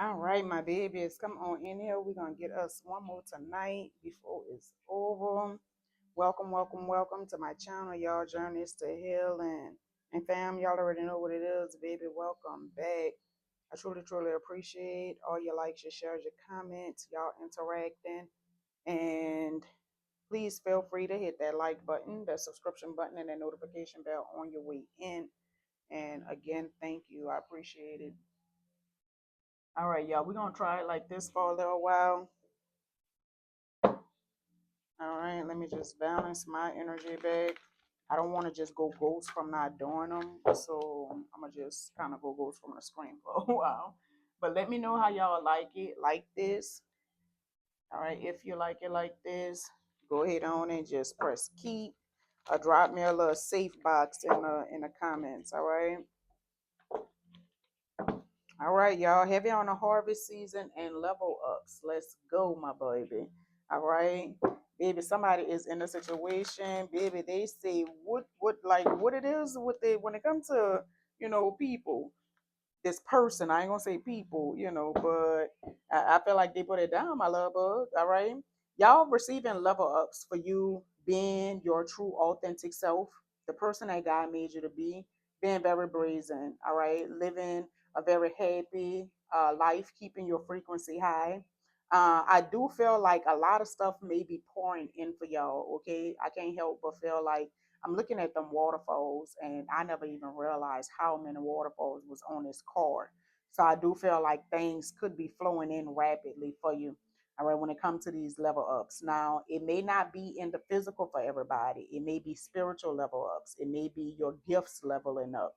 All right, my babies, come on in here. We're gonna get us one more tonight before it's over. Welcome, welcome, welcome to my channel, y'all. Journeys to healing. And fam, y'all already know what it is, baby. Welcome back. I truly, truly appreciate all your likes, your shares, your comments, y'all interacting. And please feel free to hit that like button, that subscription button, and that notification bell on your way in. And again, thank you. I appreciate it. All right, y'all. We're gonna try it like this for a little while. All right, let me just balance my energy back. I don't want to just go ghost from not doing them, so I'm gonna just kind of go ghost from the screen for a while. But let me know how y'all like it, like this. All right, if you like it like this, go ahead on and just press keep. Or drop me a little safe box in the comments. All right, y'all. Heavy on the harvest season and level ups. Let's go, my baby. All right, baby. Somebody is in a situation, baby. They say what it is with it when it comes to people. This person, I ain't gonna say people, but I feel like they put it down, my love bug. All right, y'all receiving level ups for you being your true authentic self, the person that God made you to be, being very brazen. All right, living a very happy life, keeping your frequency high. I do feel like a lot of stuff may be pouring in for y'all. Okay, I can't help but feel like I'm looking at them waterfalls, and I never even realized how many waterfalls was on this card. So I do feel like things could be flowing in rapidly for you. All right, when it comes to these level ups. Now, it may not be in the physical for everybody. It may be spiritual level ups. It may be your gifts leveling up.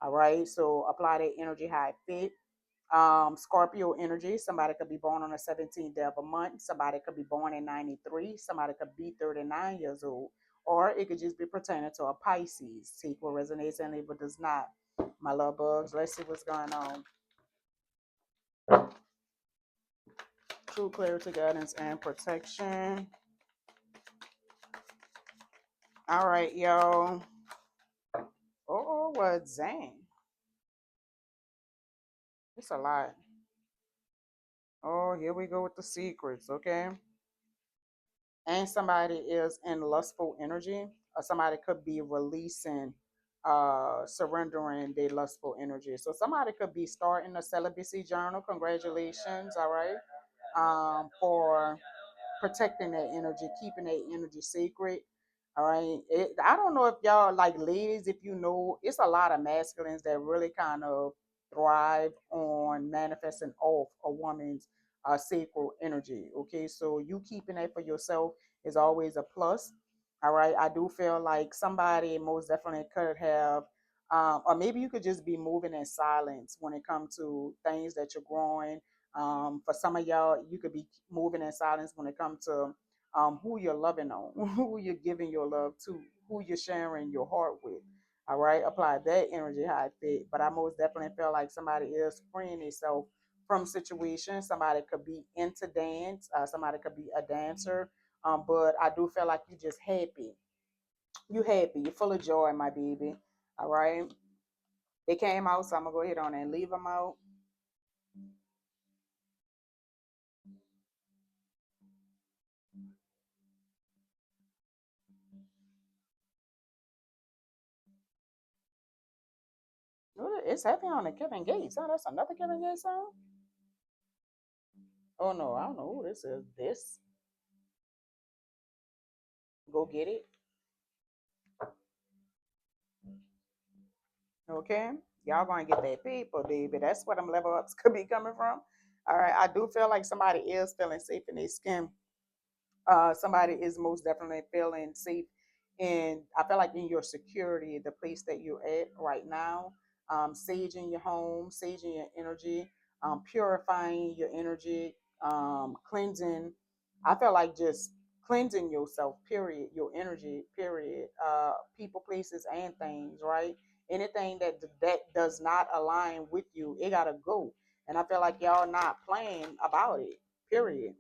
All right, so apply that energy how it fit. Scorpio energy. Somebody could be born on the 17th day of a month. Somebody could be born in 93. Somebody could be 39 years old. Or it could just be pertaining to a Pisces. See what resonates and what does not. My love bugs. Let's see what's going on. True clarity, guidance, and protection. All right, y'all. Oh, what Zane? It's a lot. Oh, here we go with the secrets, okay? And somebody is in lustful energy, or somebody could be releasing surrendering their lustful energy. So somebody could be starting a celibacy journal. Congratulations, all right, for protecting that energy, keeping that energy sacred. All right. I don't know if y'all like ladies, if you know, it's a lot of masculines that really kind of thrive on manifesting off a woman's sacral energy. Okay. So you keeping that for yourself is always a plus. All right. I do feel like somebody most definitely could have, or maybe you could just be moving in silence when it comes to things that you're growing. For some of y'all, you could be moving in silence when it comes to who you're loving on, who you're giving your love to, who you're sharing your heart with. All right, apply that energy how it fit. But I most definitely feel like somebody is freeing themselves from situations. Somebody could be into dance, somebody could be a dancer. But I do feel like you're just happy. You happy. You're full of joy, my baby. All right. They came out, so I'm gonna go ahead on and leave them out. It's happy on the Kevin Gates. Oh, that's another Kevin Gates song. Oh no, I don't know who this is. This go get it. Okay, y'all gonna get that paper, baby. That's where them level ups could be coming from. All right, I do feel like somebody is feeling safe in their skin. Somebody is most definitely feeling safe, and I feel like in your security, the place that you're at right now, saging your home, saging your energy, purifying your energy, cleansing. I feel like just cleansing yourself. Period. Your energy. Period. People, places, and things. Right. Anything that does not align with you, it gotta go. And I feel like y'all not playing about it. Period.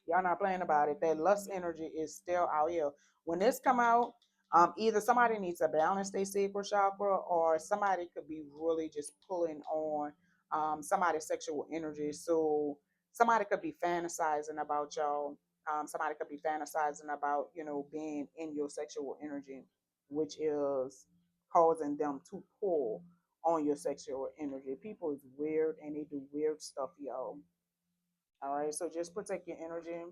Y'all not playing about it. That lust energy is still out here. When this come out, either somebody needs to balance their sacral chakra, or somebody could be really just pulling on somebody's sexual energy. So somebody could be fantasizing about y'all. Somebody could be fantasizing about, being in your sexual energy, which is causing them to pull on your sexual energy. People is weird and they do weird stuff, y'all. All right, so just protect your energy.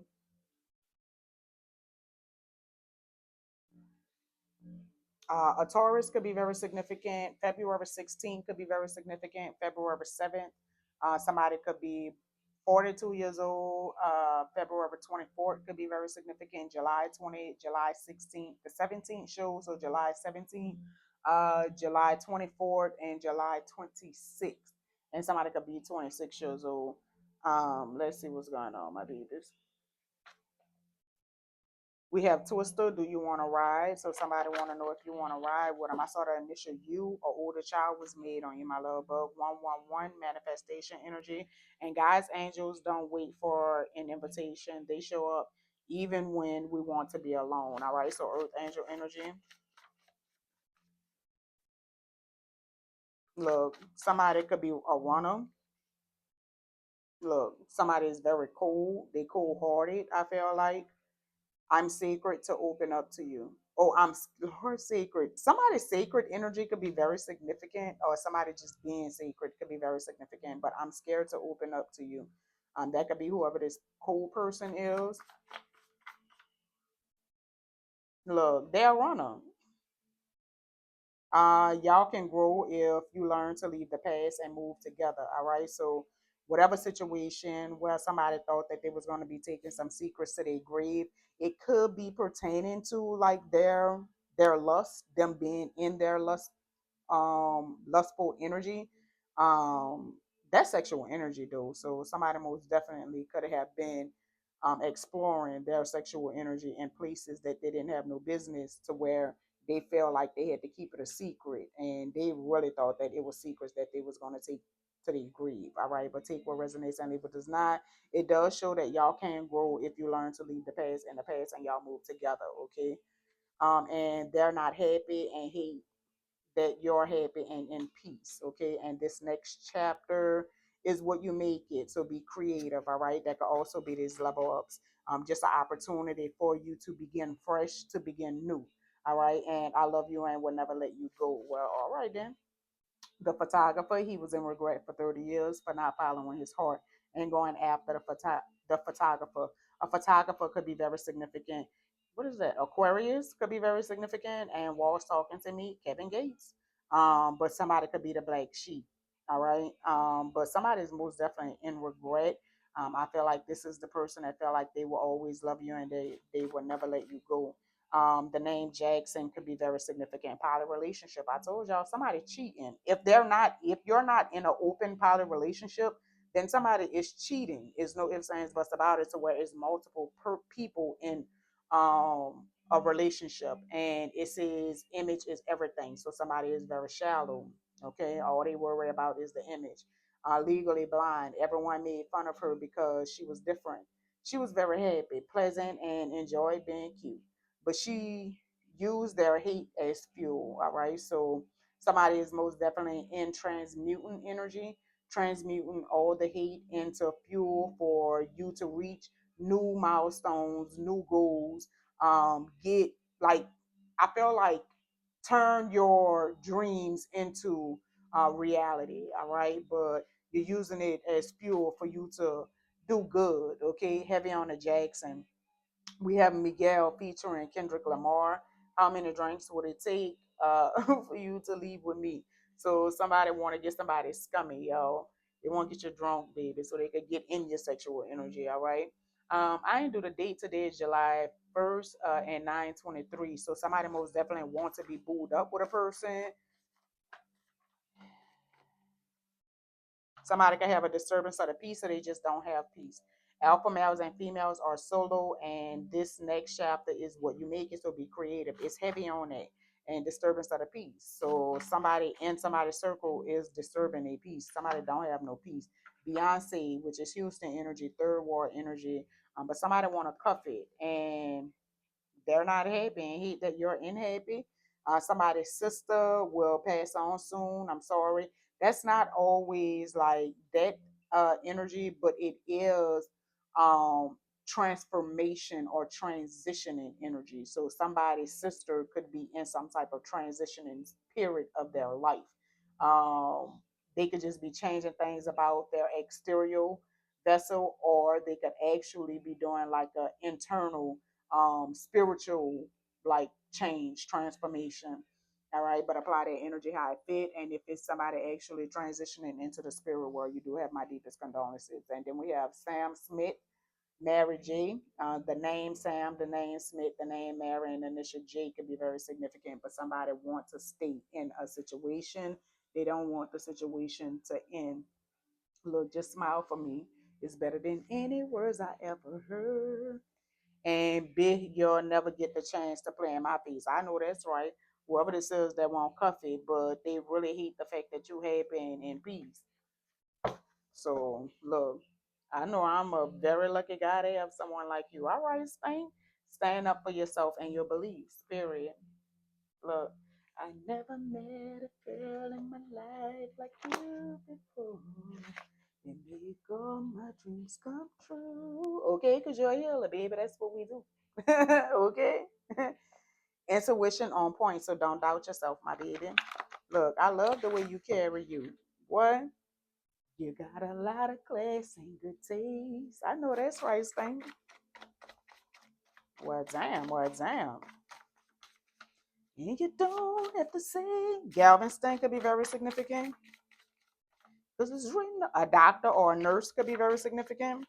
A Taurus could be very significant. February 16th could be very significant. February 7th, somebody could be 42 years old. February 24th could be very significant. July 28th, July 16th, the 17th shows, so July 17th, July 24th, and July 26th. And somebody could be 26 years old. Let's see what's going on, my babies. We have Twister. Do you want to ride? So somebody want to know if you want to ride with them. I saw the initial U or older child was made on you, my love bug. 111 manifestation energy. And guys, angels don't wait for an invitation. They show up even when we want to be alone. All right. So earth angel energy. Look, somebody could be a runner. Look, somebody is very cold. They cold hearted, I feel like. I'm sacred to open up to you. Oh, I'm Lord sacred. Somebody's sacred energy could be very significant, or somebody just being sacred could be very significant. But I'm scared to open up to you. That could be whoever this cool person is. Look, they're a runner. Y'all can grow if you learn to leave the past and move together. All right. So whatever situation where somebody thought that they was going to be taking some secrets to their grave, it could be pertaining to like their lust, them being in their lustful energy. um that's sexual energy though, so somebody most definitely could have been exploring their sexual energy in places that they didn't have no business, to where they felt like they had to keep it a secret, and they really thought that it was secrets that they was going to take to their grieve. All right, but take what resonates and leave what does not. It does show that y'all can grow if you learn to leave the past in the past and y'all move together. Okay. And they're not happy and hate that you're happy and in peace. Okay. And this next chapter is what you make it. So be creative. All right. That could also be these level ups. Just an opportunity for you to begin fresh, to begin new. All right. And I love you and will never let you go. Well, all right then. The photographer, he was in regret for 30 years for not following his heart and going after the photographer. A photographer could be very significant. What is that? Aquarius could be very significant, and Walls talking to me, Kevin Gates. But somebody could be the black sheep. All right. But somebody is most definitely in regret. I feel like this is the person that felt like they will always love you and they will never let you go. The name Jackson could be very significant. Poly relationship. I told y'all somebody cheating. If you're not in an open poly relationship, then somebody is cheating. Is no ifs, ands, buts about it. To where it's multiple people in a relationship, and it says image is everything. So somebody is very shallow. Okay, all they worry about is the image. Legally blind. Everyone made fun of her because she was different. She was very happy, pleasant, and enjoyed being cute, but she used their hate as fuel. All right. So somebody is most definitely in transmuting energy, transmuting all the hate into fuel for you to reach new milestones, new goals. Get like, I feel like turn your dreams into reality. All right. But you're using it as fuel for you to do good. Okay. Heavy on the Jackson. We have Miguel featuring Kendrick Lamar. How many drinks would it take for you to leave with me? So somebody want to get somebody scummy, y'all. They want to get you drunk, baby, so they could get in your sexual energy. All right. I ain't do the date today is July 1st and 9/23. So somebody most definitely want to be booed up with a person. Somebody can have a disturbance of the peace, or they just don't have peace. Alpha males and females are solo, and this next chapter is what you make it. So be creative. It's heavy on that and disturbance of the peace. So somebody in somebody's circle is disturbing a peace. Somebody don't have no peace. Beyonce, which is Houston energy, third war energy, but somebody want to cuff it, and they're not happy and that you're unhappy. Somebody's sister will pass on soon. I'm sorry. That's not always like that energy, but it is um transformation or transitioning energy. So somebody's sister could be in some type of transitioning period of their life. Um, they could just be changing things about their exterior vessel, or they could actually be doing like a internal spiritual like change transformation. All right, but apply that energy how it fit. And if it's somebody actually transitioning into the spirit world, you do have my deepest condolences. And then we have Sam Smith, Mary J. The name Sam, the name Smith, the name Mary, and the initial J could be very significant. But somebody wants to stay in a situation. They don't want the situation to end. Look, just smile for me. It's better than any words I ever heard. And big, you'll never get the chance to play in my face. I know that's right. Whoever this is that want coffee, but they really hate the fact that you happy and in peace. So look, I know I'm a very lucky guy to have someone like you. All right, Spank. Stand up for yourself and your beliefs. Period. Look, I never met a girl in my life like you before. You make all my dreams come true. Okay, because you're a healer, baby. That's what we do. Okay? Intuition on point, so don't doubt yourself, my baby. Look, I love the way you carry you. What? You got a lot of class and good taste. I know that's right, Spank. Well, damn, well, damn. And you don't have to say Galveston could be very significant. Because it's written a doctor or a nurse could be very significant.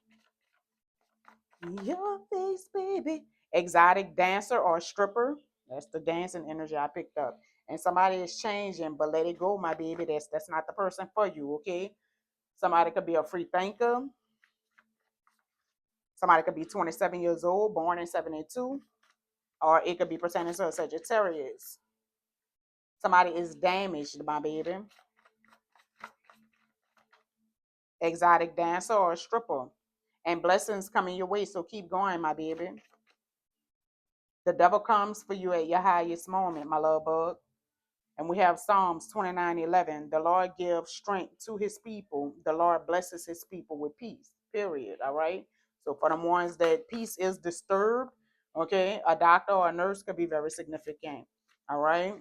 Your face, baby. Exotic dancer or stripper. That's the dancing energy I picked up. And somebody is changing, but let it go, my baby. That's not the person for you, okay? Somebody could be a free thinker. Somebody could be 27 years old, born in 72, or it could be pertaining to a Sagittarius. Somebody is damaged, my baby. Exotic dancer or stripper. And blessings coming your way, so keep going, my baby. The devil comes for you at your highest moment, my love bug. And we have Psalms 29:11. The Lord gives strength to his people. The Lord blesses his people with peace. Period. All right. So for the ones that peace is disturbed, okay, a doctor or a nurse could be very significant. All right.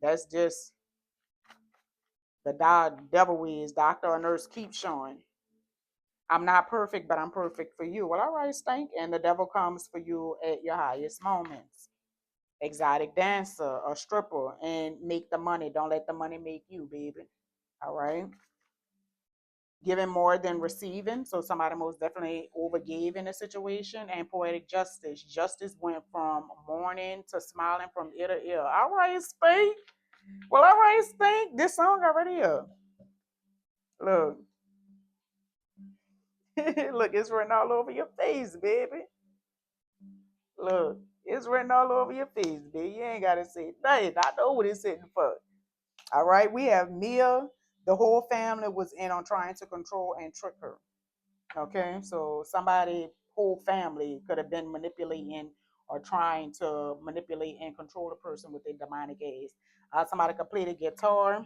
That's just the devil is doctor or nurse keep showing. I'm not perfect, but I'm perfect for you. Well, all right, Stank. And the devil comes for you at your highest moments. Exotic dancer or stripper and make the money. Don't let the money make you, baby. All right. Giving more than receiving. So somebody most definitely overgave in a situation. And poetic justice. Justice went from mourning to smiling from ear to ear. All right, Spank. Well, all right, Spank. This song already up. Look. Look, it's written all over your face, baby. Look, it's written all over your face, baby. You ain't gotta say nothing. I know what it's sitting for. All right, we have Mia. The whole family was in on trying to control and trick her. Okay, so somebody, whole family could have been manipulating or trying to manipulate and control the person with their demonic gaze. Somebody could play the guitar.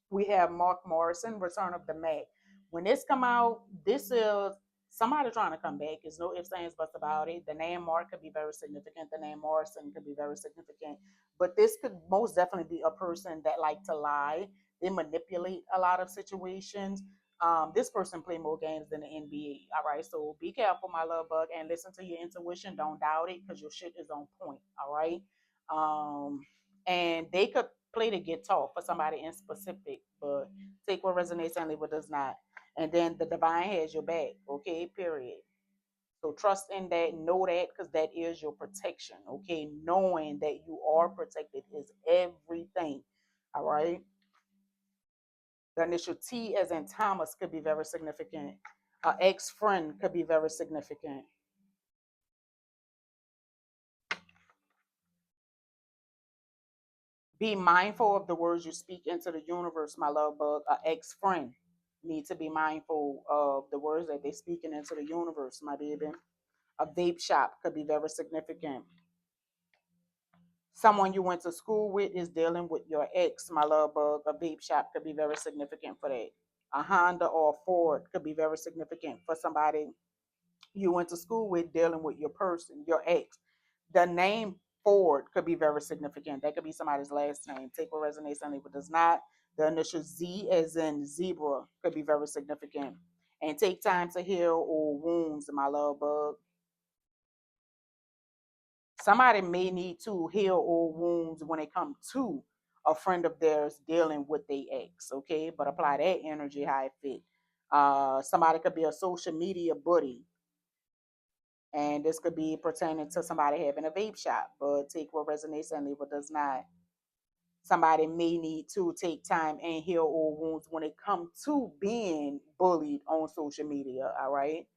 We have Mark Morrison, Return of the Mac. When this come out, this is somebody trying to come back. There's no ifs, ands, buts about it. The name Mark could be very significant. The name Morrison could be very significant. But this could most definitely be a person that like to lie. They manipulate a lot of situations. This person play more games than the NBA. All right, so be careful, my love bug, and listen to your intuition. Don't doubt it, because your shit is on point. All right. And they could play the guitar for somebody in specific, but take what resonates and leave what does not. And then the divine has your back, okay? Period. So trust in that, know that, because that is your protection, okay? Knowing that you are protected is everything, all right? The initial T as in Thomas could be very significant. An ex friend could be very significant. Be mindful of the words you speak into the universe, my love bug. An ex friend need to be mindful of the words that they're speaking into the universe, my baby. A vape shop could be very significant. Someone you went to school with is dealing with your ex, my love bug. A vape shop could be very significant for that. A Honda or a Ford could be very significant for somebody you went to school with dealing with your person, your ex. The name Ford could be very significant. That could be somebody's last name. Take what resonates and leave what does not. The initial Z as in zebra could be very significant. And take time to heal all wounds, my love bug. Somebody may need to heal all wounds when it comes to a friend of theirs dealing with their ex, okay? But apply that energy how it fit. Somebody could be a social media buddy, and this could be pertaining to somebody having a vape shop, but take what resonates and leave what does not. Somebody may need to take time and heal all wounds when it comes to being bullied on social media, all right?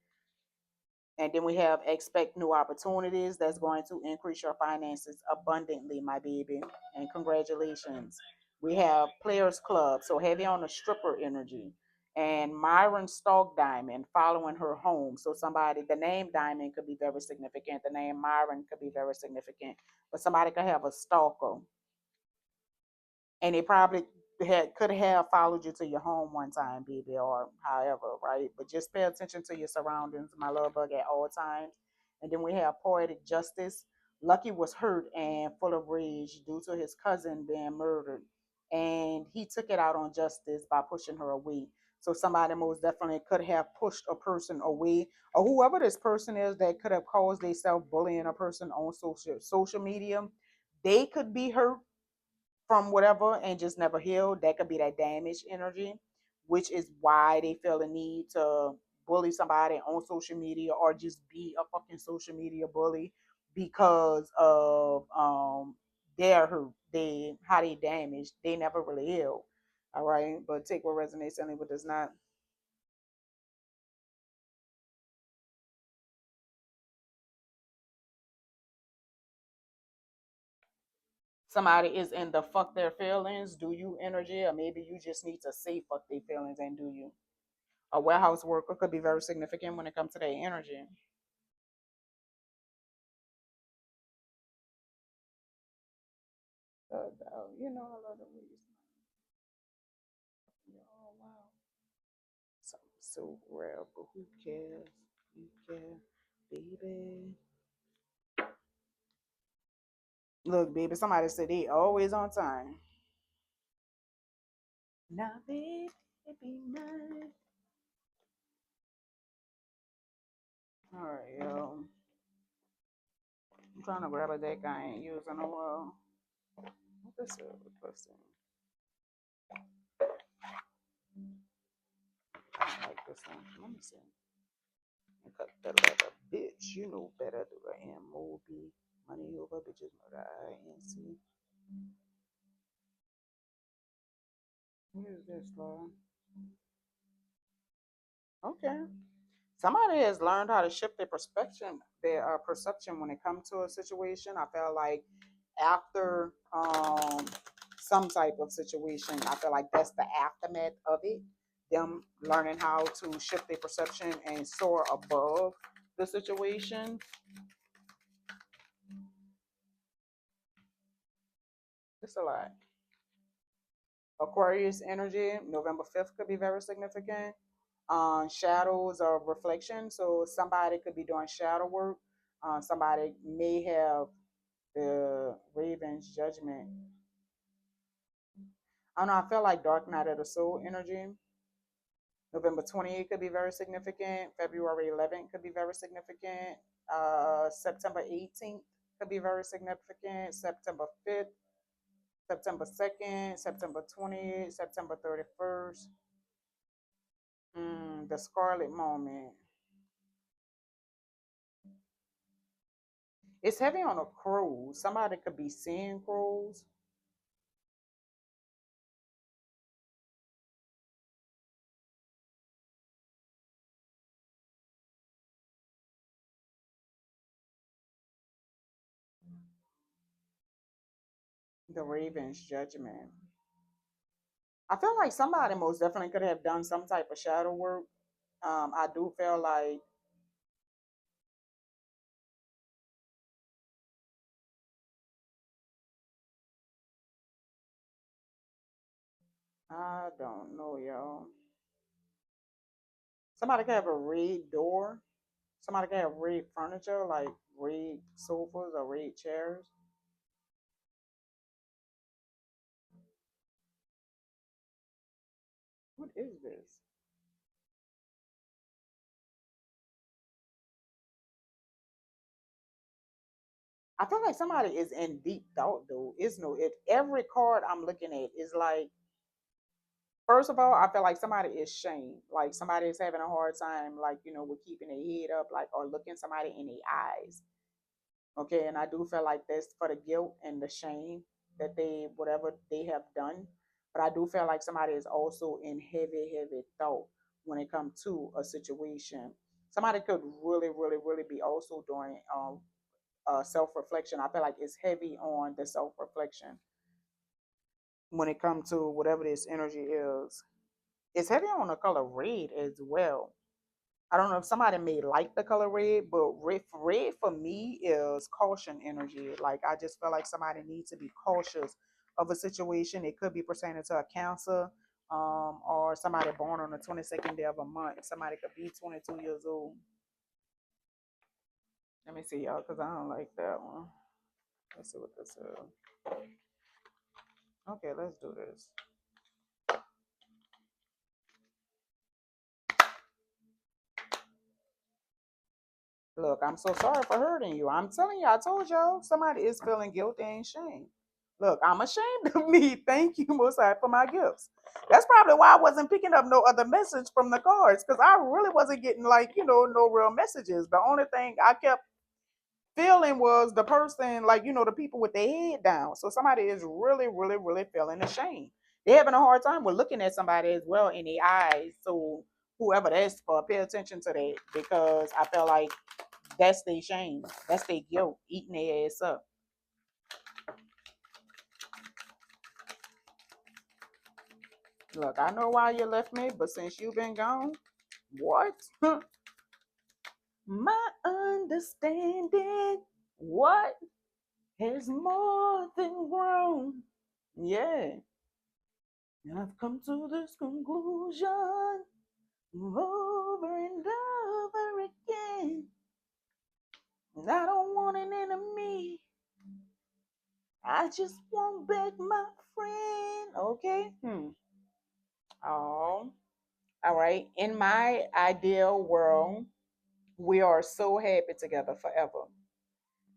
And then we have expect new opportunities that's going to increase your finances abundantly, my baby. And congratulations. We have Players Club, so heavy on the stripper energy. And Myron Stalk Diamond following her home. So somebody, the name Diamond could be very significant. The name Myron could be very significant. But somebody could have a stalker, and they probably could have followed you to your home one time, baby, or however, right? But just pay attention to your surroundings, my love bug, at all times. And then we have Poetic Justice. Lucky was hurt and full of rage due to his cousin being murdered, and he took it out on Justice by pushing her away. So somebody most definitely could have pushed a person away, or whoever this person is that could have caused themselves bullying a person on social media. They could be hurt from whatever and just never healed. That could be that damaged energy, which is why they feel the need to bully somebody on social media or just be a fucking social media bully because of their hurt, they how they damaged, they never really healed. All right, but take what resonates and leave what does not. Somebody is in the fuck their feelings, do you energy, or maybe you just need to say fuck their feelings and do you. A warehouse worker could be very significant when it comes to their energy. You know, I love the way you smile. Oh, wow. Something so rare, but who cares? You care, baby. Look, baby, somebody said they always on time. Now, baby, be mine. All right, yo. I'm trying to grab a deck I ain't using a while. What this is? Let's see. I don't like this one. Let me see. I cut that leather, bitch. You know better. Do I am Moby. Money over bitches, murder. INC. What is this, Laura? Okay. Somebody has learned how to shift their perception when it comes to a situation. I feel like after some type of situation, I feel like that's the aftermath of it. Them learning how to shift their perception and soar above the situation. It's a lot. Aquarius energy, November 5th could be very significant. Shadows or reflection. So somebody could be doing shadow work. Somebody may have the Raven's judgment. I don't know. I feel like Dark Night of the Soul energy. November 28th could be very significant. February 11th could be very significant. September 18th could be very significant. September 5th, September 2nd, September 20th, September 31st. The Scarlet Moment. It's heavy on a cruise. Somebody could be seeing crows. The Raven's judgment. I feel like somebody most definitely could have done some type of shadow work. I do feel like I don't know, y'all. Somebody can have a red door. Somebody can have red furniture, like red sofas or red chairs. What is this? I feel like somebody is in deep thought though. It's no if every card I'm looking at is like first of all, I feel like somebody is shamed. Like somebody is having a hard time, like, with keeping their head up, like or looking somebody in the eyes. Okay, and I do feel like that's for the guilt and the shame that they whatever they have done. But I do feel like somebody is also in heavy, heavy thought when it comes to a situation. Somebody could really, really, really be also doing self reflection. I feel like it's heavy on the self reflection when it comes to whatever this energy is. It's heavy on the color red as well. I don't know if somebody may like the color red, but red for me is caution energy. Like I just feel like somebody needs to be cautious of a situation. It could be pertaining to a cancer, or somebody born on the 22nd day of a month. Somebody could be 22 years old. Let me see y'all, because I don't like that one. Let's see what this is. Okay, let's do this. Look, I'm so sorry for hurting you. I'm telling you, I told y'all somebody is feeling guilty and shame. Look, I'm ashamed of me. Thank you, Most High, for my gifts. That's probably why I wasn't picking up no other message from the cards because I really wasn't getting like, no real messages. The only thing I kept feeling was the person, like, the people with their head down. So somebody is really, really, really feeling ashamed. They're having a hard time with looking at somebody as well in the eyes. So whoever that's for, pay attention to that because I feel like that's their shame. That's their guilt eating their ass up. Look, I know why you left me, but since you've been gone, what? My understanding, what has more than grown? Yeah, I've come to this conclusion over and over again. I don't want an enemy. I just want back my friend. Okay. Oh, all right. In my ideal world, we are so happy together forever.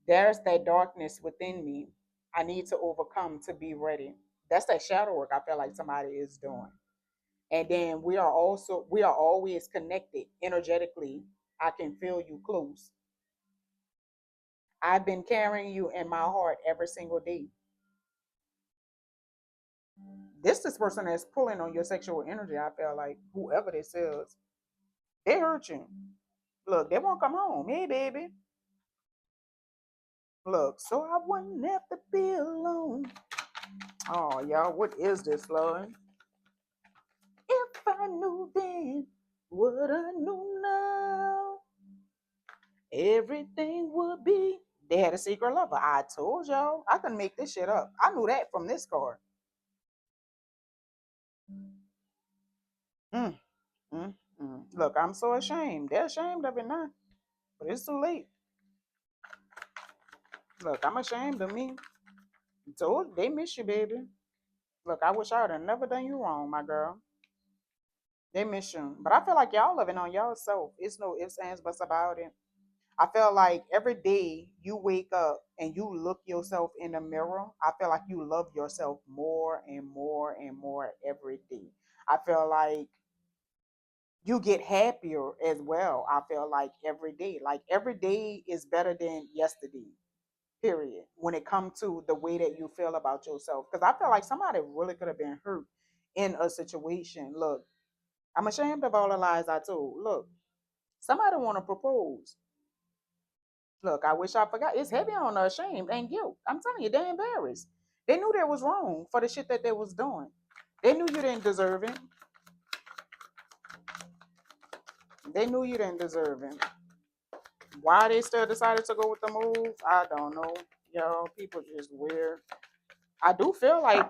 There's that darkness within me. I need to overcome to be ready. That's that shadow work I feel like somebody is doing. And then we are always connected energetically. I can feel you close. I've been carrying you in my heart every single day. This person that's pulling on your sexual energy, I feel like whoever this is, they hurt you. Look, they won't come home. Hey baby. Look, so I wouldn't have to be alone. Oh, y'all, what is this, Lord? If I knew then what I know now, everything would be. They had a secret lover. I told y'all. I couldn't make this shit up. I knew that from this card. Mm, Look, I'm so ashamed. They're ashamed of it now, but it's too late. Look, I'm ashamed of me. Told they miss you, baby. Look, I wish I would have never done you wrong, my girl. They miss you. But I feel like y'all living on y'all self. It's no ifs, ands, buts about it. I feel like every day you wake up and you look yourself in the mirror, I feel like you love yourself more and more and more every day. I feel like you get happier as well. I feel like every day. Like every day is better than yesterday. Period. When it comes to the way that you feel about yourself. Because I feel like somebody really could have been hurt in a situation. Look, I'm ashamed of all the lies I told. Look, somebody want to propose. Look, I wish I forgot. It's heavy on the shame and guilt. I'm telling you, they're embarrassed. They knew they was wrong for the shit that they was doing. They knew you didn't deserve it. They knew you didn't deserve it. Why they still decided to go with the move, I don't know. Yo, people just weird. I do feel like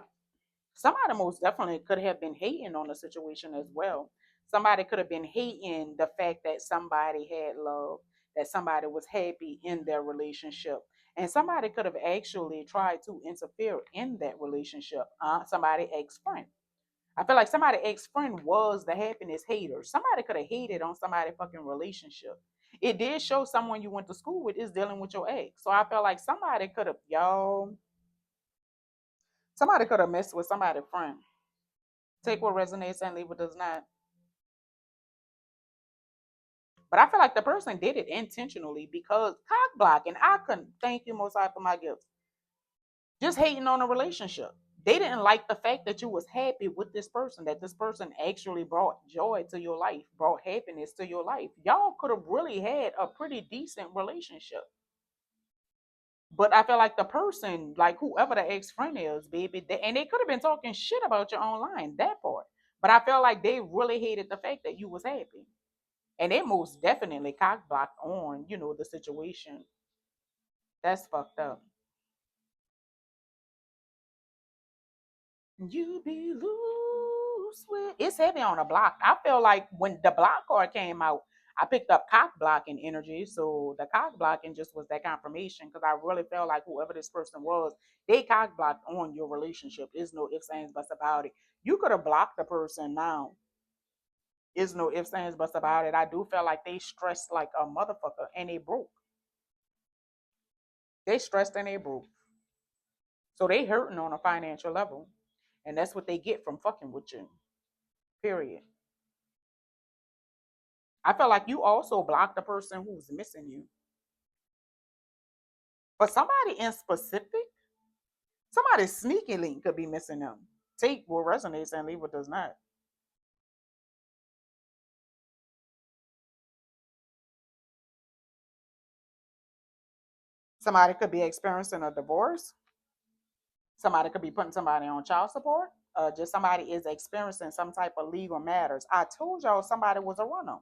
Somebody most definitely could have been hating on the situation as well. Somebody could have been hating the fact that somebody had love, that somebody was happy in their relationship. And somebody could have actually tried to interfere in that relationship. Somebody ex friend. I feel like somebody ex friend was the happiness hater. Somebody could have hated on somebody fucking relationship. It did show someone you went to school with is dealing with your ex. So I felt like somebody could have, y'all, somebody could have messed with somebody's friend. Take what resonates and leave what does not. But I feel like the person did it intentionally because cock blocking. I couldn't thank you most high for my gifts. Just hating on a relationship. They didn't like the fact that you was happy with this person, that this person actually brought joy to your life, brought happiness to your life. Y'all could have really had a pretty decent relationship. But I feel like the person, like whoever the ex friend is, baby, and they could have been talking shit about you online, that part. But I felt like they really hated the fact that you was happy. And they most definitely cock blocked on, the situation. That's fucked up. You be loose with it's heavy on a block. I feel like when the block card came out, I picked up cock blocking energy. So the cock blocking just was that confirmation because I really felt like whoever this person was, they cock blocked on your relationship. There's no ifs, ands, buts about it. You could have blocked the person now. Is no ifs, ands, buts about it. I do feel like they stressed like a motherfucker and they broke. They stressed and they broke. So they hurting on a financial level. And that's what they get from fucking with you. Period. I feel like you also blocked the person who's missing you. But somebody in specific, somebody sneaky link could be missing them. Take what resonates and leave what does not. Somebody could be experiencing a divorce. Somebody could be putting somebody on child support. Just somebody is experiencing some type of legal matters. I told y'all somebody was a runner.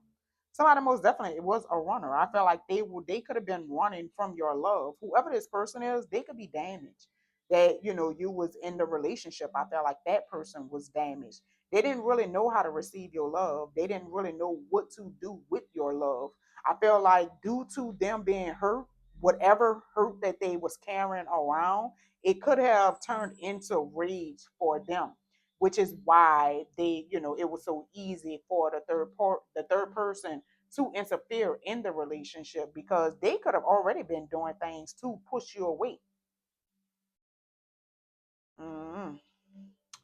Somebody most definitely it was a runner. I felt like they could have been running from your love. Whoever this person is, they could be damaged. That you was in the relationship. I felt like that person was damaged. They didn't really know how to receive your love. They didn't really know what to do with your love. I feel like due to them being hurt, whatever hurt that they was carrying around, it could have turned into rage for them, which is why it was so easy for the third person to interfere in the relationship because they could have already been doing things to push you away. Mm.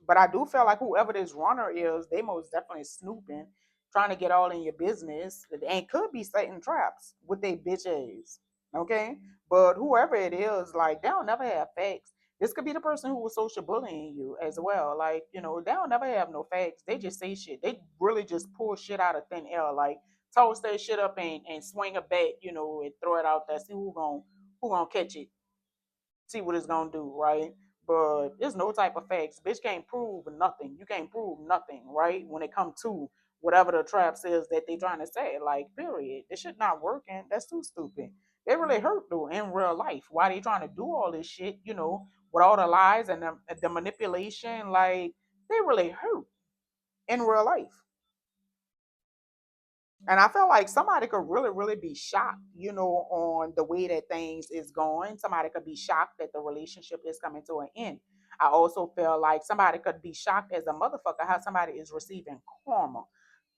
But I do feel like whoever this runner is, they most definitely snooping, trying to get all in your business, and could be setting traps with their bitch ass. Okay, but whoever it is, like they don't never have facts. This could be the person who was social bullying you as well. Like they don't never have no facts. They just say shit. They really just pull shit out of thin air. Like toss that shit up and swing a bat, and throw it out there. See who gonna catch it, see what it's gonna do, right? But there's no type of facts. Bitch can't prove nothing. You can't prove nothing, right? When it comes to whatever the trap says that they trying to say, like, period. This shit not working. That's too stupid. They really hurt though in real life. Why they trying to do all this shit, with all the lies and the manipulation, like they really hurt in real life. And I feel like somebody could really, really be shocked, on the way that things is going. Somebody could be shocked that the relationship is coming to an end. I also feel like somebody could be shocked as a motherfucker how somebody is receiving karma.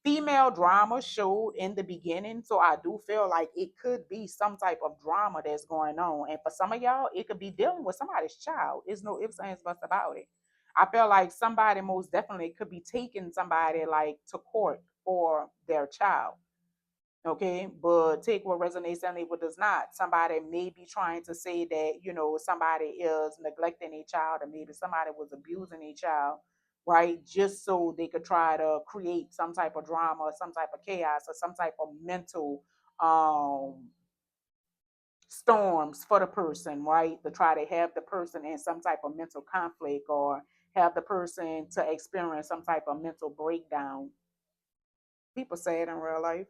Female drama showed in the beginning, so I do feel like it could be some type of drama that's going on. And for some of y'all, it could be dealing with somebody's child. There's no ifs, ands, buts about it. I feel like somebody most definitely could be taking somebody like to court for their child. Okay, but take what resonates and leave what does not. Somebody may be trying to say that somebody is neglecting a child, or maybe somebody was abusing a child, right? Just so they could try to create some type of drama, or some type of chaos, or some type of mental storms for the person, right? To try to have the person in some type of mental conflict, or have the person to experience some type of mental breakdown. People say it in real life.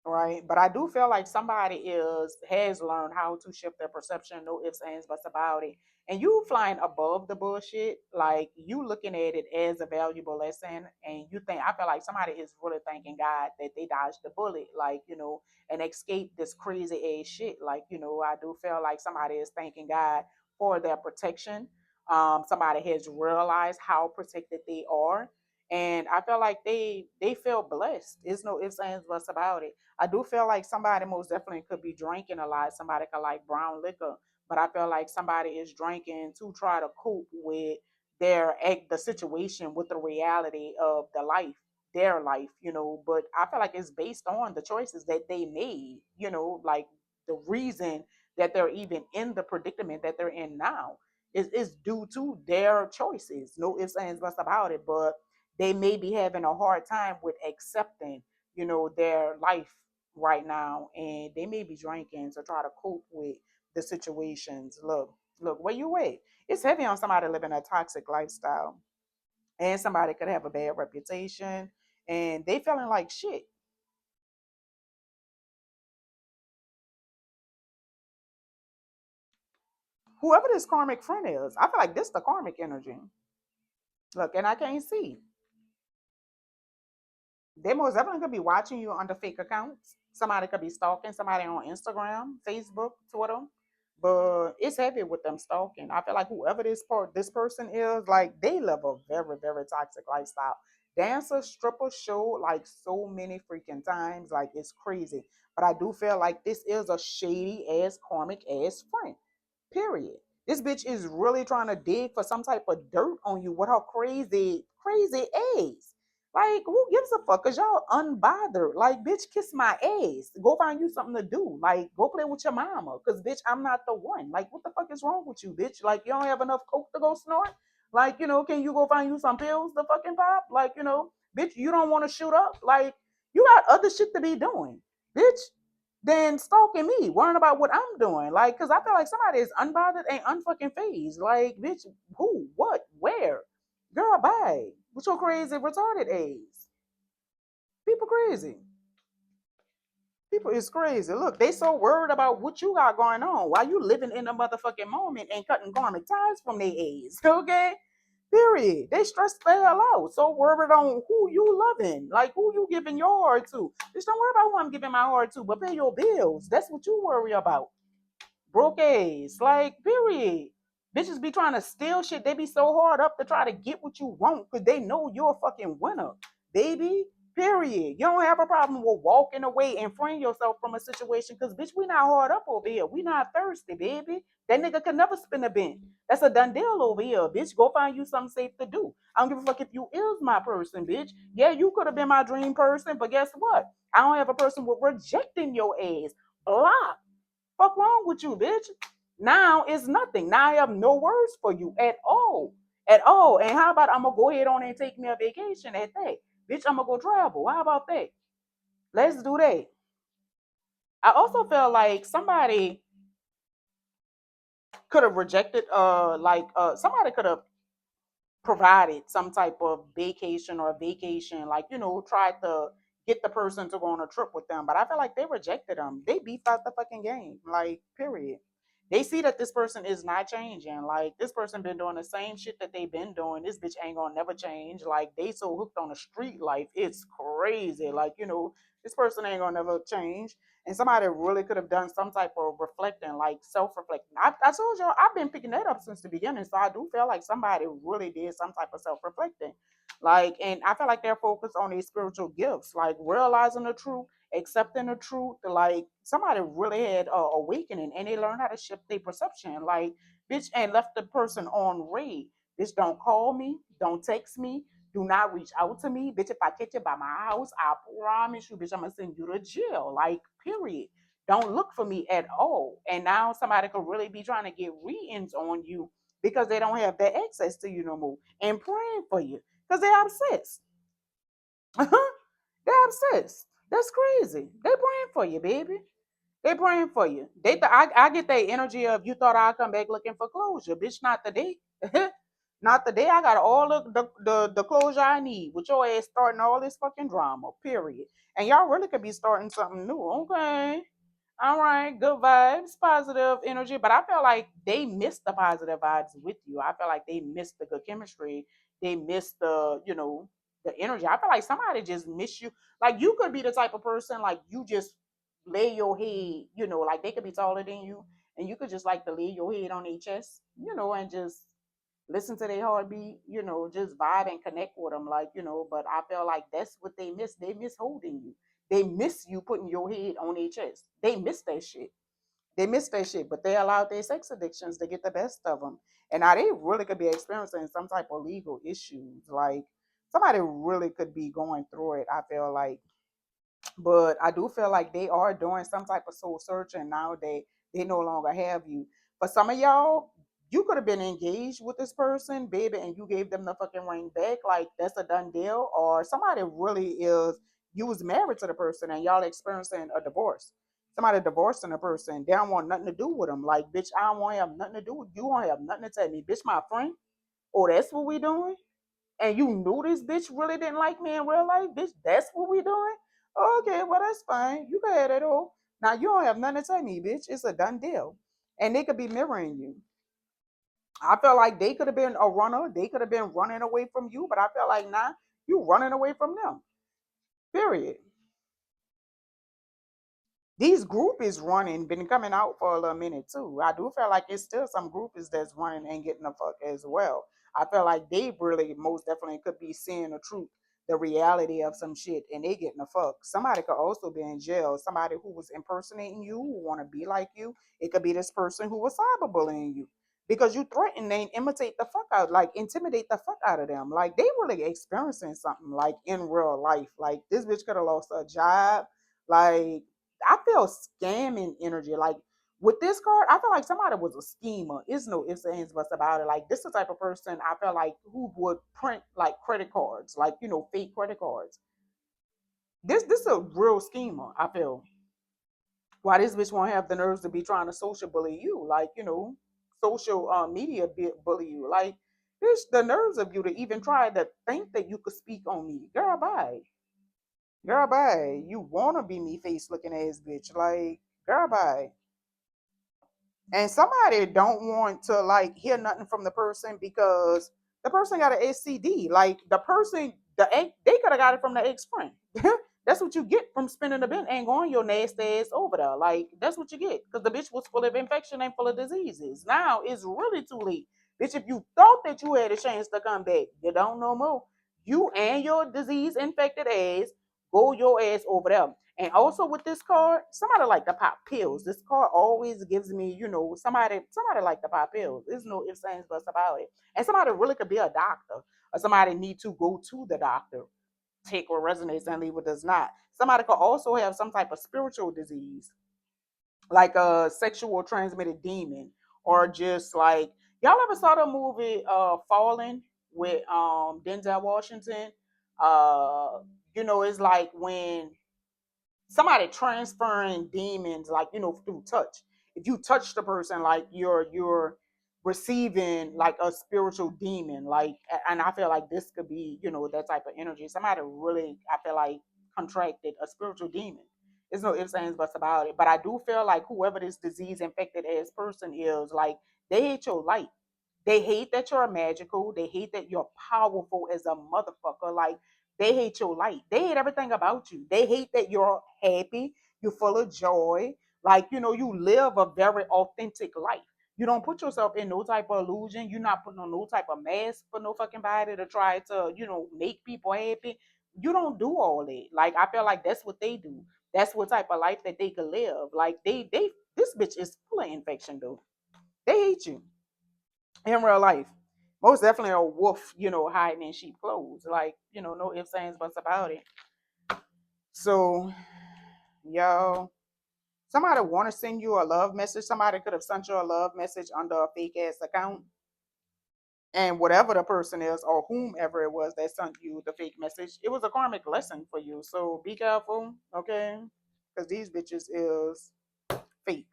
right? But I do feel like somebody is has learned how to shift their perception, no ifs, ands, buts about it. And you flying above the bullshit, like you looking at it as a valuable lesson, and you think I feel like somebody is really thanking God that they dodged the bullet, like and escaped this crazy ass shit. Like I do feel like somebody is thanking God for their protection. Somebody has realized how protected they are, and I feel like they feel blessed. There's no ifs, ands, buts about it. I do feel like somebody most definitely could be drinking a lot. Somebody could like brown liquor, but I feel like somebody is drinking to try to cope with the situation with the reality of the life, their life, But I feel like it's based on the choices that they made, like the reason that they're even in the predicament that they're in now is due to their choices. No ifs, ands, buts about it. But they may be having a hard time with accepting their life right now, and they may be drinking to try to cope with the situations. Look, where you at? It's heavy on somebody living a toxic lifestyle, and somebody could have a bad reputation, and they feeling like shit. Whoever this karmic friend is, I feel like this the karmic energy. Look, and I can't see. They most definitely could be watching you under fake accounts. Somebody could be stalking somebody on Instagram, Facebook, Twitter. But it's heavy with them stalking. I feel like whoever this person is, like they live a very, very toxic lifestyle. Dancer, stripper, show like so many freaking times, like it's crazy. But I do feel like this is a shady ass karmic ass friend. Period. This bitch is really trying to dig for some type of dirt on you with her crazy, crazy ass. Like, who gives a fuck? Cause y'all unbothered. Like, bitch, kiss my ass. Go find you something to do. Like, go play with your mama. Cause bitch, I'm not the one. Like, what the fuck is wrong with you, bitch? Like, you don't have enough coke to go snort? Like, can you go find you some pills to fucking pop? Like, bitch, you don't want to shoot up? Like, you got other shit to be doing, bitch, than stalking me, worrying about what I'm doing. Like, cause I feel like somebody is unbothered and unfucking phased. Like, bitch, who, what, where? Girl, bye. With your crazy retarded ass. People crazy. People is crazy. Look, they so worried about what you got going on while you living in a motherfucking moment and cutting karmic ties from their ass. Okay? Period. They stressed the hell out. So worried on who you loving, like who you giving your heart to. Just don't worry about who I'm giving my heart to, but pay your bills. That's what you worry about. Broke ass. Like, period. Bitches be trying to steal shit. They be so hard up to try to get what you want because they know you're a fucking winner, baby. Period. You don't have a problem with walking away and freeing yourself from a situation because, bitch, we not hard up over here. We not thirsty, baby. That nigga could never spin a bin. That's a done deal over here, bitch. Go find you something safe to do. I don't give a fuck if you is my person, bitch. Yeah, you could have been my dream person, but guess what? I don't have a person with rejecting your ass. Block. Fuck wrong with you, bitch? Now it's nothing. Now I have no words for you at all. At all. And how about I'm gonna go ahead on and take me a vacation at that? Bitch, I'm gonna go travel. How about that? Let's do that. I also feel like somebody could have rejected somebody could have provided some type of vacation, like, tried to get the person to go on a trip with them. But I feel like they rejected them. They beefed out the fucking game. Like, period. They see that this person is not changing. Like, this person been doing the same shit that they been doing. This bitch ain't gonna never change. Like, they so hooked on the street life. It's crazy. Like, this person ain't gonna never change. And somebody really could have done some type of reflecting, like self-reflecting. I told y'all I've been picking that up since the beginning, so I do feel like somebody really did some type of self-reflecting. Like, and I feel like they're focused on these spiritual gifts, like realizing the truth, accepting the truth. Like, somebody really had a awakening, and they learned how to shift their perception. Like, bitch, and left the person on read. Bitch, don't call me, don't text me, do not reach out to me. Bitch, if I catch you by my house, I promise you, bitch, I'm gonna send you to jail. Like, period. Don't look for me at all. And now somebody could really be trying to get re-ins on you because they don't have that access to you no more. And praying for you. Because they're obsessed. They're obsessed. That's crazy. They praying for you, baby. They praying for you. I get that energy of you thought I'd come back looking for closure. Bitch, not today. Not today. I got all the closure I need with your ass starting all this fucking drama. Period. And y'all really could be starting something new. Okay. All right, good vibes, positive energy. But I feel like they missed the positive vibes with you. I feel like they missed the good chemistry. They missed the energy. I feel like somebody just missed you. Like you could be the type of person like you just lay your head, like they could be taller than you, and you could just like to lay your head on their chest, and just listen to their heartbeat, just vibe and connect with them, like, but I feel like that's what they miss. They miss holding you. They miss you putting your head on their chest. They miss that shit. They miss that shit, but they allowed their sex addictions to get the best of them. And now they really could be experiencing some type of legal issues. Like somebody really could be going through it, I feel like, but I do feel like they are doing some type of soul searching now. They no longer have you. For some of y'all, you could have been engaged with this person, baby, and you gave them the fucking ring back. Like that's a done deal. Or somebody really is you was married to the person and y'all experiencing a divorce. Somebody divorcing a person, they don't want nothing to do with them. Like, bitch, I don't want to have nothing to do with you. Won't have nothing to tell me, bitch. My friend. Oh, that's what we doing, and you knew this bitch really didn't like me in real life, bitch, that's what we doing? Okay, well, that's fine. You can have it all. Now, you don't have nothing to tell me, bitch. It's a done deal. And they could be mirroring you. I feel like they could have been a runner. They could have been running away from you, but I feel like, nah, you running away from them. Period. These groupies running been coming out for a little minute too. I do feel like it's still some groupies that's running and getting the fuck as well. I feel like they really most definitely could be seeing the truth, the reality of some shit, and they getting the fuck. Somebody could also be in jail. Somebody who was impersonating you, who want to be like you. It could be this person who was cyberbullying you because you threaten and imitate the fuck out, like intimidate the fuck out of them. Like they really experiencing something like in real life. Like this bitch could have lost her job. Like I feel scamming energy. Like with this card, I feel like somebody was a schemer. It's no ifs, ands, buts about it. Like this is the type of person I feel like who would print like credit cards, like fake credit cards. This is a real schemer. I feel why this bitch won't have the nerves to be trying to social bully you, like social media bully you, like bitch, the nerves of you to even try to think that you could speak on me, girl. Bye. Girl, bye. You wanna be me face looking ass bitch. Like, girl, bye. And somebody don't want to like hear nothing from the person because the person got an SCD. Like the person, they could have got it from the ex friend. That's what you get from spending the bent and going your nasty ass over there. Like that's what you get because the bitch was full of infection and full of diseases. Now it's really too late, bitch. If you thought that you had a chance to come back, you don't no more. You and your disease infected ass go your ass over there. And also with this card, somebody like to pop pills. This card always gives me, somebody like to pop pills. There's no ifs, ands, buts about it. And somebody really could be a doctor, or somebody need to go to the doctor, take what resonates and leave what does not. Somebody could also have some type of spiritual disease, like a sexual transmitted demon, or just like y'all ever saw the movie Fallen with Denzel Washington? Uh, it's like when somebody transferring demons, like through touch. If you touch the person, like you're receiving like a spiritual demon, like, and I feel like this could be that type of energy. Somebody really, I feel like, contracted a spiritual demon. There's no ifs, ands, buts about it. But I do feel like whoever this disease infected as person is, like, they hate your light. They hate that you're magical. They hate that you're powerful as a motherfucker. Like, they hate your light. They hate everything about you. They hate that you're happy. You're full of joy. Like, you live a very authentic life. You don't put yourself in no type of illusion. You're not putting on no type of mask for no fucking body to try to, make people happy. You don't do all that. Like, I feel like that's what they do. That's what type of life that they could live. Like, this bitch is full of infection, though. They hate you in real life. Most definitely a wolf, hiding in sheep clothes. Like, no ifs, ands, buts about it. So, y'all, somebody want to send you a love message. Somebody could have sent you a love message under a fake ass account. And whatever the person is, or whomever it was that sent you the fake message, it was a karmic lesson for you. So be careful, okay? Because these bitches is fake.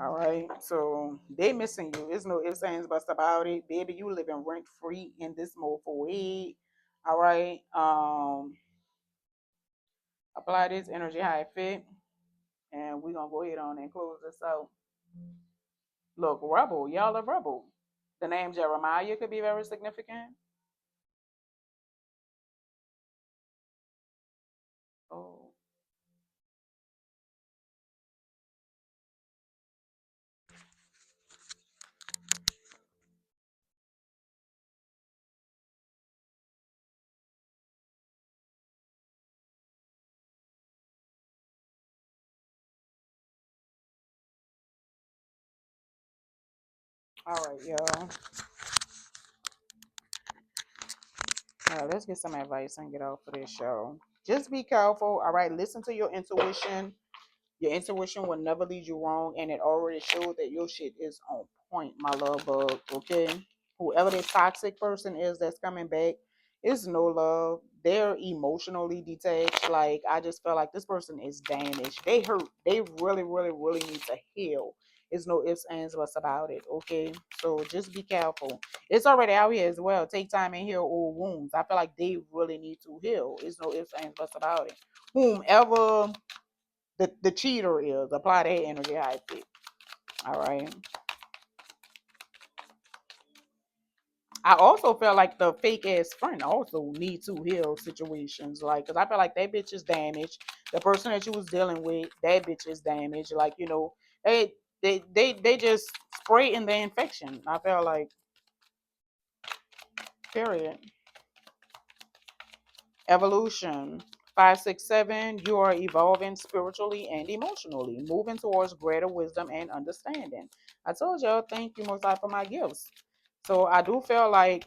All right. So they missing you. There's no ifs, ands, buts about it. Baby, you living rent free in this mofo way. All right. Apply this energy how it fit. And we're gonna go ahead on and close this out. Look, rebel, y'all are rebel. The name Jeremiah could be very significant. Oh, all right, y'all. All right, let's get some advice and get off for this show. Just be careful. All right, listen to your intuition. Your intuition will never lead you wrong, and it already showed that your shit is on point, my love bug. Okay, whoever this toxic person is that's coming back, it's no love. They're emotionally detached. Like I just felt like this person is damaged. They hurt. They really, really, really need to heal. It's no ifs, ands, buts about it. Okay, so just be careful. It's already out here as well. Take time and heal old wounds. I feel like they really need to heal. It's no ifs, ands, buts about it. Whomever the cheater is. Apply that energy how it fit. All right. I also feel like the fake ass friend also need to heal situations. Like, cause I feel like that bitch is damaged. The person that you was dealing with, that bitch is damaged. Like, they they just spray in the infection. I feel like, period. Evolution. 567, you are evolving spiritually and emotionally, moving towards greater wisdom and understanding. I told y'all, thank you, Most High, for my gifts. So I do feel like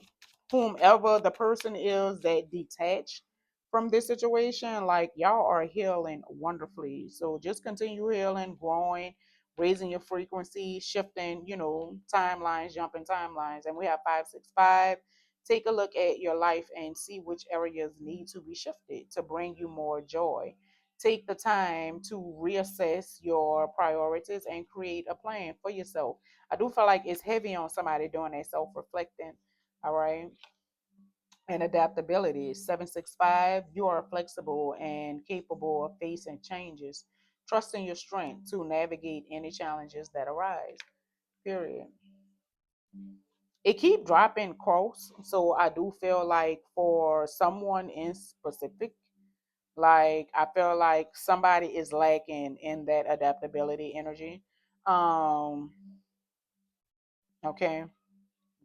whomever the person is that detached from this situation, like y'all are healing wonderfully. So just continue healing, growing, raising your frequency, shifting, timelines, jumping timelines. And we have 565. Take a look at your life and see which areas need to be shifted to bring you more joy. Take the time to reassess your priorities and create a plan for yourself. I do feel like it's heavy on somebody doing that self reflecting. All right. And adaptability. 765, you are flexible and capable of facing changes, trusting your strength to navigate any challenges that arise. Period. It keep dropping quotes, so I do feel like for someone in specific, like I feel like somebody is lacking in that adaptability energy. Um, okay.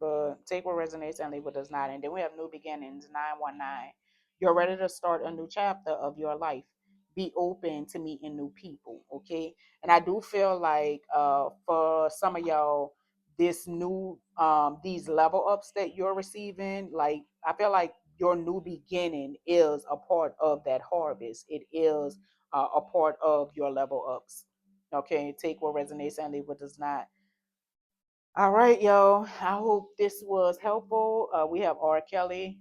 But take what resonates and leave what does not. And then we have new beginnings, 919. You're ready to start a new chapter of your life. Be open to meeting new people, okay? And I do feel like for some of y'all, this new these level ups that you're receiving, like I feel like your new beginning is a part of that harvest. It is a part of your level ups. Okay, take what resonates and leave what does not. All right, yo. I hope this was helpful. We have R. Kelly,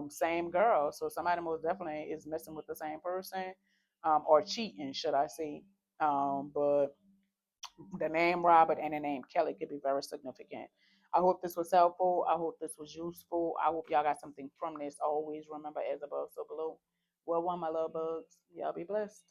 same girl. So somebody most definitely is messing with the same person, or cheating, should I say? But the name Robert and the name Kelly could be very significant. I hope this was helpful. I hope this was useful. I hope y'all got something from this. Always remember, as above, so below. Well, one, my love bugs. Y'all be blessed.